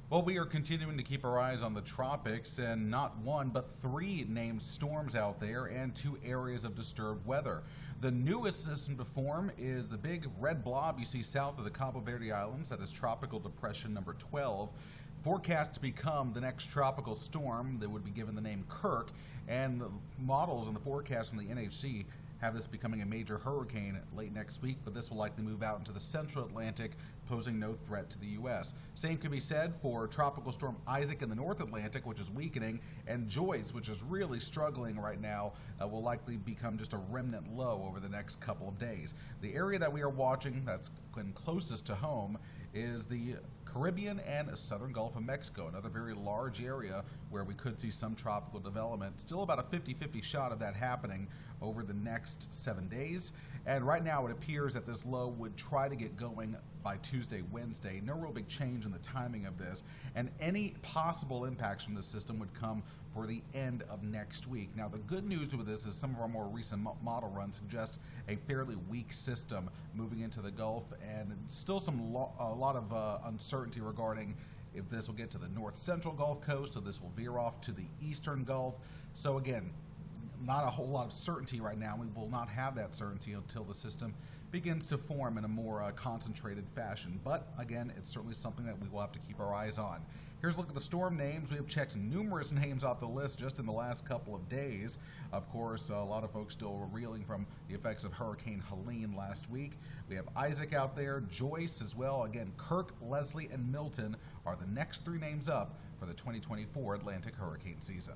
Well, we are continuing to keep our eyes on the tropics, and not one, but three named storms out there and two areas of disturbed weather. The newest system to form is the big red blob you see south of the Cabo Verde Islands. That is Tropical Depression number 12. Forecast to become the next tropical storm that would be given the name Kirk, and the models and the forecast from the NHC have this becoming a major hurricane late next week, but this will likely move out into the central Atlantic, posing no threat to the U.S. Same can be said for Tropical Storm Isaac in the North Atlantic, which is weakening, and Joyce, which is really struggling right now, will likely become just a remnant low over the next couple of days. The area that we are watching that's closest to home is the Caribbean and southern Gulf of Mexico, another very large area where we could see some tropical development. Still about a 50-50 shot of that happening over the next 7 days. And right now it appears that this low would try to get going by Tuesday, Wednesday. No real big change in the timing of this. And any possible impacts from this system would come for the end of next week. Now, the good news with this is some of our more recent model runs suggest a fairly weak system moving into the Gulf, and still a lot of uncertainty regarding if this will get to the north central Gulf Coast or this will veer off to the eastern Gulf. So again, not a whole lot of certainty right now. We will not have that certainty until the system begins to form in a more concentrated fashion. But again, it's certainly something that we will have to keep our eyes on. Here's a look at the storm names. We have checked numerous names off the list just in the last couple of days. Of course, a lot of folks still reeling from the effects of Hurricane Helene last week. We have Isaac out there, Joyce as well. Again, Kirk, Leslie, and Milton are the next three names up for the 2024 Atlantic hurricane season.